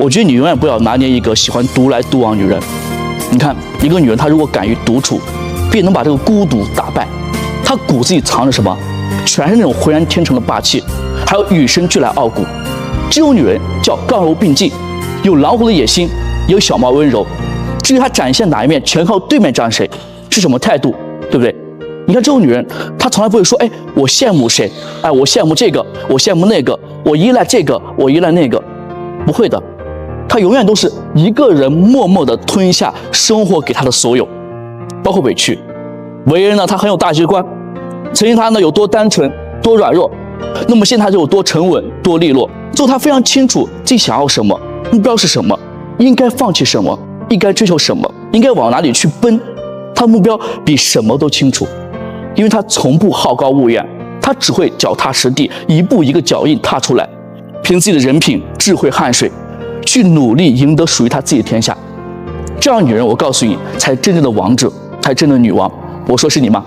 我觉得你永远不要拿捏一个喜欢独来独往的女人。你看，一个女人她如果敢于独处，并能把这个孤独打败，她骨子里藏着什么？全是那种浑然天成的霸气，还有与生俱来傲骨。这种女人叫刚柔并济，有狼虎的野心，也有小猫温柔。至于她展现哪一面，全靠对面站谁，是什么态度，对不对？你看这种女人，她从来不会说，我羡慕谁，我羡慕这个，我羡慕那个，我依赖这个，我依赖那个，不会的。她永远都是一个人默默地吞下生活给她的所有，包括委屈。为人呢，她很有大局观。曾经她呢有多单纯，多软弱，那么现在她就有多沉稳，多利落。最后她非常清楚自己想要什么，目标是什么，应该放弃什么，应该追求什么，应该往哪里去奔。她目标比什么都清楚，因为她从不好高骛远，她只会脚踏实地，一步一个脚印踏出来，凭自己的人品、智慧、汗水，去努力赢得属于她自己的天下。这样的女人，我告诉你，才真正的王者，才真正的女王。我说是你吗？